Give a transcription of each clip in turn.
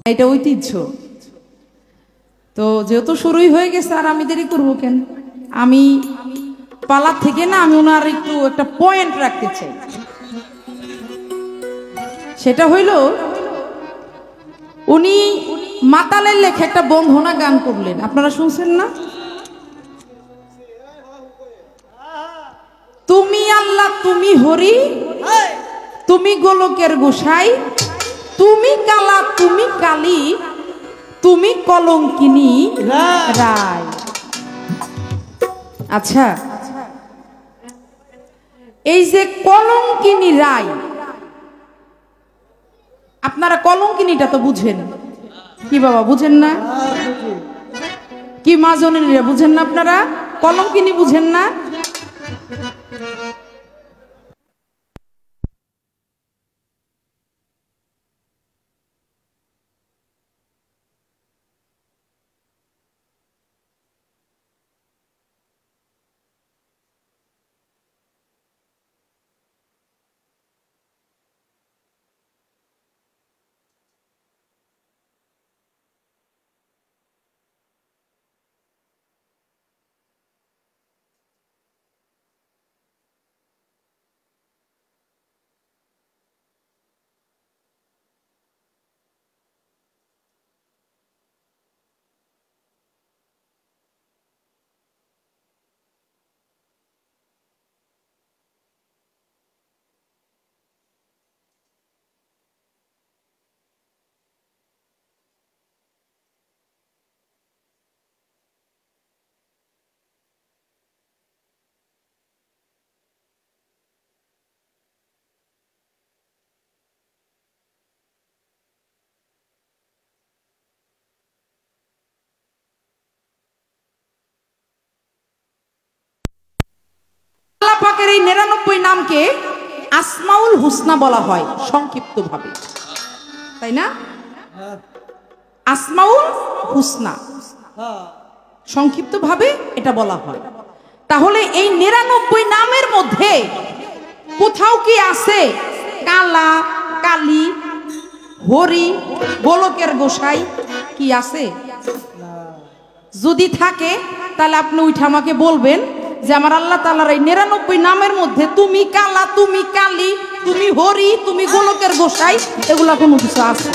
এটা ঐতিহ্য। তো যেহেতু শুরুই হয়ে গেছে আর আমি দেরি করবো কেন, আমি পালার থেকে না আমি ওনার একটু একটা পয়েন্ট রাখতে চাই। সেটা হইল উনি মাতালের লেখা একটা বন্ধনা গান করলেন, আপনারা শুনছেন না? তুমি আল্লাহ তুমি হরি তুমি গোলকের গোসাই, তুমি কালা তুমি কালী তুমি কলঙ্কিনী রায়। আচ্ছা, এই যে কলঙ্কিনী রায়, আপনারা কলঙ্কিনীটা তো বুঝেন কি বাবা, বুঝেন না? কি মা জননীরা বুঝেন না? আপনারা কলঙ্কিনী বুঝেন না? পাকের এই ৯৯ নামকে আসমাউল হুসনা বলা হয় সংক্ষিপ্ত ভাবে, তাই না? আসমাউল হুসনা সংক্ষিপ্ত ভাবে এটা বলা হয়। তাহলে এই ৯৯ নামের মধ্যে কোথাও কি আছে কালা কালী হরি গোলকের গোসাই? কি আছে? যদি থাকে তাহলে আপনি উঠে আমাকে বলবেন যে আমার আল্লাহ তাআলার এই ৯৯ নামের মধ্যে তুমি কালা তুমি কালী তুমি হরি তুমি গোলকের গোসাই এগুলা কোনো কিছু আছে?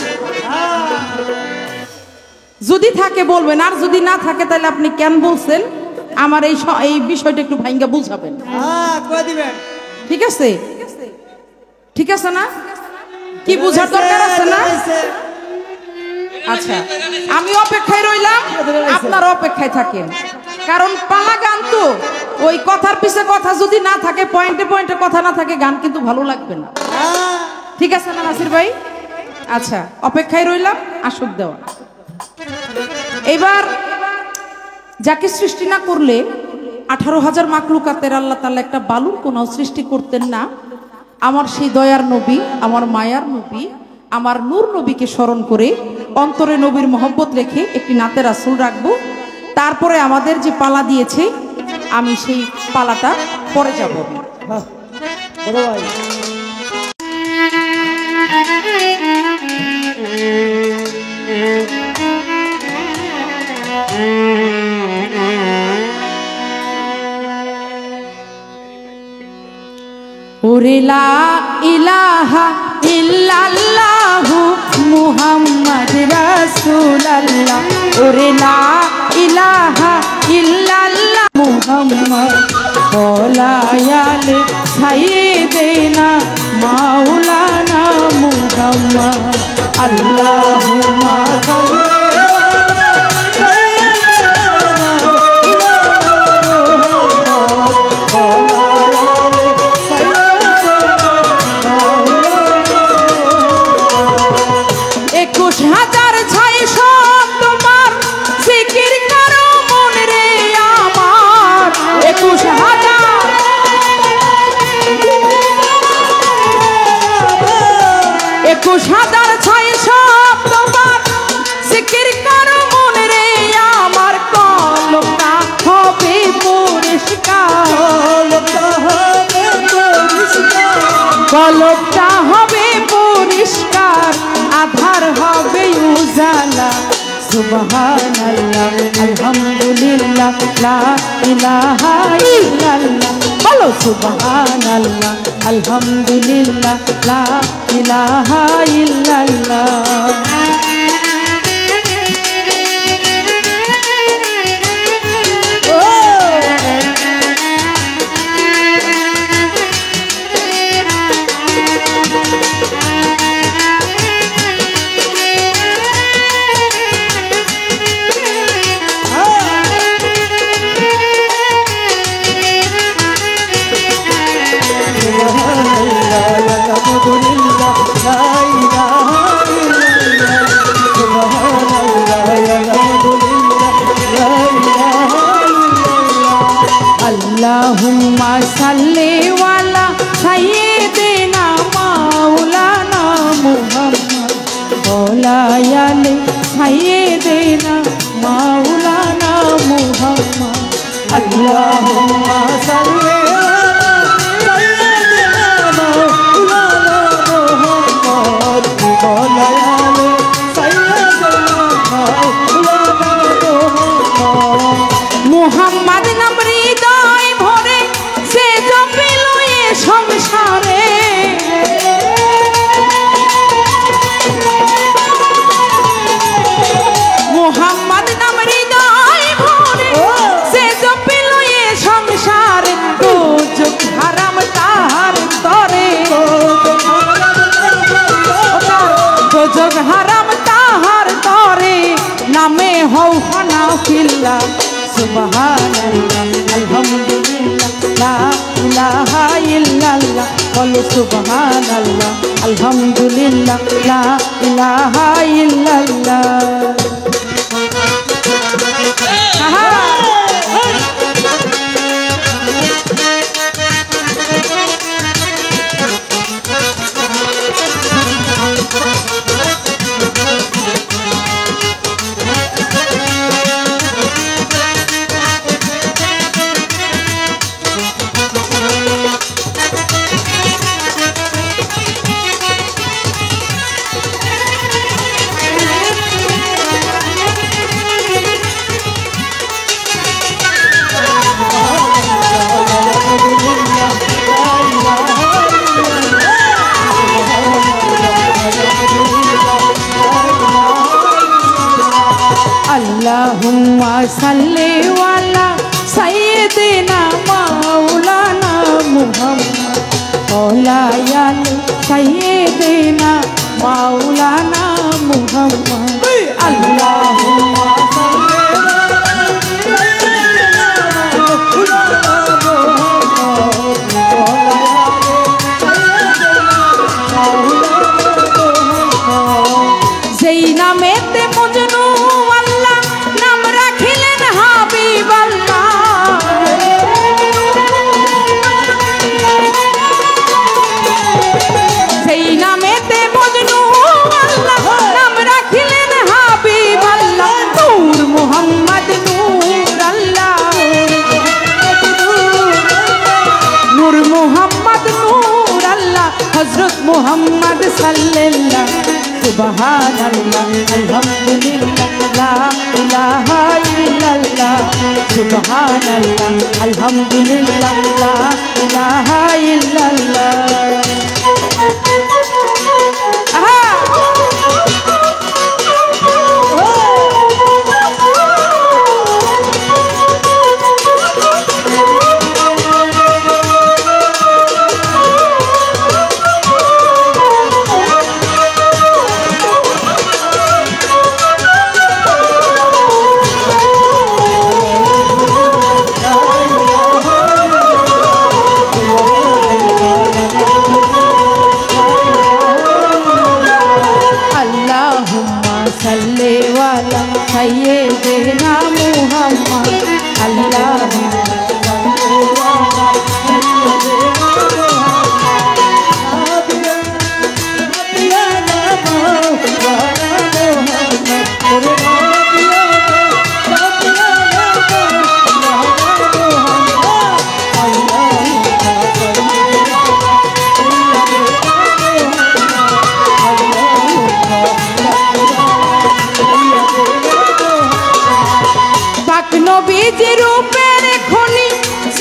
যদি থাকে বলবেন, আর যদি না থাকে তাহলে আপনি কেন বলছেন আমার এই বিষয়টা একটু ভাইঙ্গা বুঝাবেন। ঠিক আছে? ঠিক আছে না? কি বুঝার দরকার আছে না? আচ্ছা, আমি অপেক্ষায় রইলাম, আপনারা অপেক্ষায় থাকেন, কারণ পালা গান তো ওই কথার পিছে কথা যদি না থাকে, পয়েন্টে পয়েন্টে কথা না থাকে, গান কিন্তু ভালো লাগবে না। ঠিক আছে না নাসির ভাই? আচ্ছা, অপেক্ষায় রইলাম, আসুক দেওয়া। এবার যাকে সৃষ্টি না করলে ১৮,০০০ মাখলুকাতের আল্লাহ তাআলা একটা বালুর কোনাও সৃষ্টি করতেন না, আমার সেই দয়ার নবী, আমার মায়ার নবী, আমার নূর নবীকে স্মরণ করে অন্তরে নবীর মহব্বত রেখে একটি নাতে রাসূল রাখবো। তারপরে আমাদের যে পালা দিয়েছে আমি সেই পালাটা পরে যাব। ওরে লা ইলাহা ইল্লাল্লাহু মুহাম্মদ রাসূলুল্লাহ, ওরে লা ইলাহা ইল্লাল্লাহ মুহাম্মদ বলায়ালে সাইয়েদেনা মাওলানা মুহাম্মদ আল্লাহুম্মা সাদার ছয় সব তোমার জিকির করো মন রে আমার, কলমটা হবে পরিষ্কার, কলমটা হবে পরিষ্কার, আধার হবে উজালা। সুবহানাল্লাহ আলহামদুলিল্লাহ লা ইলাহা ইল্লাল্লাহ বলো সুবহানাল্লাহ আলহামদুলিল্লাহ লা ইলাহা ইল্লাল্লাহ अल्लाहुम्मा सल्ली वाला सय्यिदिना मौलाना मुहम्मद मौलायाले सय्यिदिना मौलाना मुहम्मद अल्लाहुम्मा सल्ली মুহাম্মদ নাম হৃদয় ভরে সে জপিল এ সংসারে মুহাম্মদ নাম হৃদয় ভরে সে জপিল এ সংসারে দুজক হারাম তাহার তরে দুজক হারাম তাহার তরে নামে হও হানাফিল্লাহ সুবহানাল্লাহ আলহামদুলিল্লাহ লা ইলাহা ইল্লাল্লাহ বলো সুবহানাল্লাহ আলহামদুলিল্লাহ লা ইলাহা ইল্লাল্লাহ अल्लाहुम्मा सल्ली वाला सय्यिदिना मौलाना मुहम्मद मौलायाले सय्यिदिना मौलाना मुहम्मद अल्लाहुम्मा যেই নামেতে মজনু আল্লাহ নাম রাখিলেন হাবিব আল্লাহ সেই নামেতে মজনু আল্লাহ নাম রাখিলেন হাবিব আল্লাহ নূর মুহাম্মদ নূর আল্লাহ নূর মুহাম্মদ নূর আল্লাহ হযরত মুহাম্মদ সাল্লাল্লাহ সুবহানাল্লাহ আলহামদুলিল্লাহ লা ইলাহা ইল্লাল্লাহ সুবহানাল্লাহ আলহামদুলিল্লাহ লা ইলাহা ইল্লাল্লাহ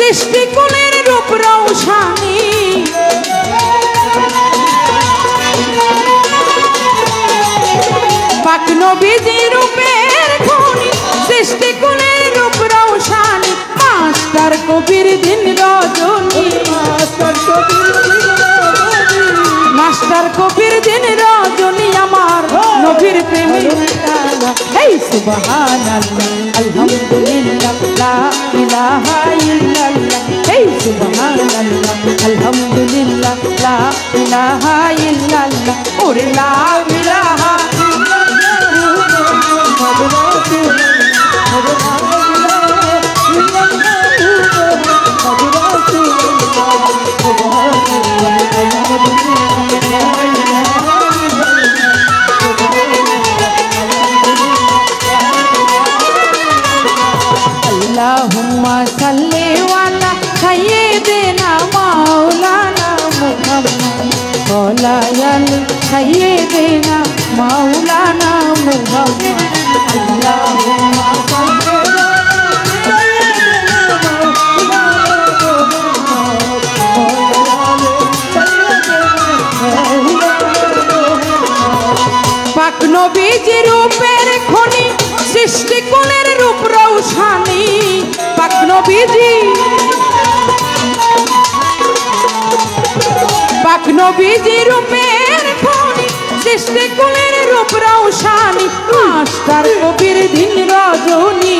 সৃষ্টিকুলের রূপ রৌশানী পাক নবীজি রূপের খনি সৃষ্টিকুলের রূপ রৌশানী মাস্টার কবির দিন রজনী মাস্টার কবির দিন রজনী আমার নবীর প্রেমে এই সুবহানাল্লাহ আলহামদুলিল্লাহ লা ইলাহা ইল্লাল্লাহ এই সুবহানাল্লাহ আলহামদুলিল্লাহ লা ইলাহা ইল্লাল্লাহ ওরে লা ইলাহা अल्लाहुम्मा सल्ली वाला सय्यिदना मौलाना मुहम्मद मौलाना सय्यिदना मौलाना मुहम्मद अल्लाहुम्मा পাক নবীজি রূপের খনি সৃষ্টিকুলের রূপ রৌশানী পাক নবীজি পাক নবীজি রূপের খনি সৃষ্টিকুলের রূপ রৌশানী মাস্টার কবির দিন রজনী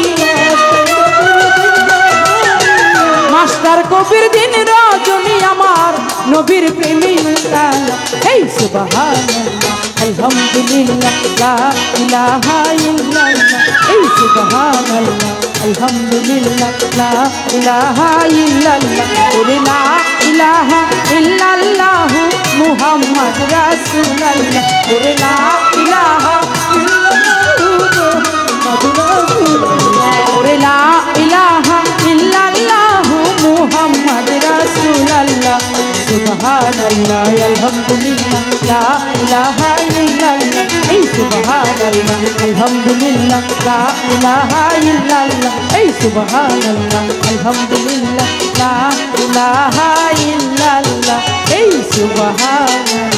মাস্টার কবির দিন রজনী আমার নবীর প্রেমে এই সুবহানাল্লাহ আলহামদুলিল্লাহ লা ইলাহা ইল্লাল্লাহ এই সুবহানাল্লাহ আলহামদুলিল্লাহ লা ইলাহা ইল্লাল্লাহ ওরে লা ইলাহা ইল্লাল্লাহ মুহাম্মদ রাসূলুল্লাহ ওরে লা ইলাহা ওরে লা ইলাহা ইল্লাল্লাহ মুহাম্মদ রাসূলুল্লাহ সুবহানাল্লাহ আলহামদুলিল্লাহ লা ইলাহা ইল্লাল্লাহ এই সুবহানাল্লাহ আলহামদুলিল্লাহ লা ইলাহা ইল্লাল্লাহ এই সুবহানাল্লাহ আলহামদুলিল্লাহ লা ইলাহা ইল্লাল্লাহ এই সুবহানাল্লাহ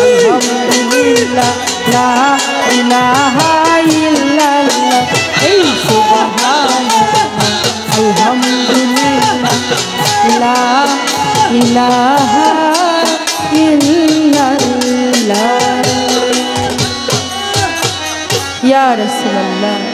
আলহামদুলিল্লাহ লা ইলাহা ইল্লাল্লাহ এই সুবহানাল্লাহ আলহামদুলিল্লাহ লা ইলাহা ইল্লাল্লাহ ইয়া রাসূলুল্লাহ।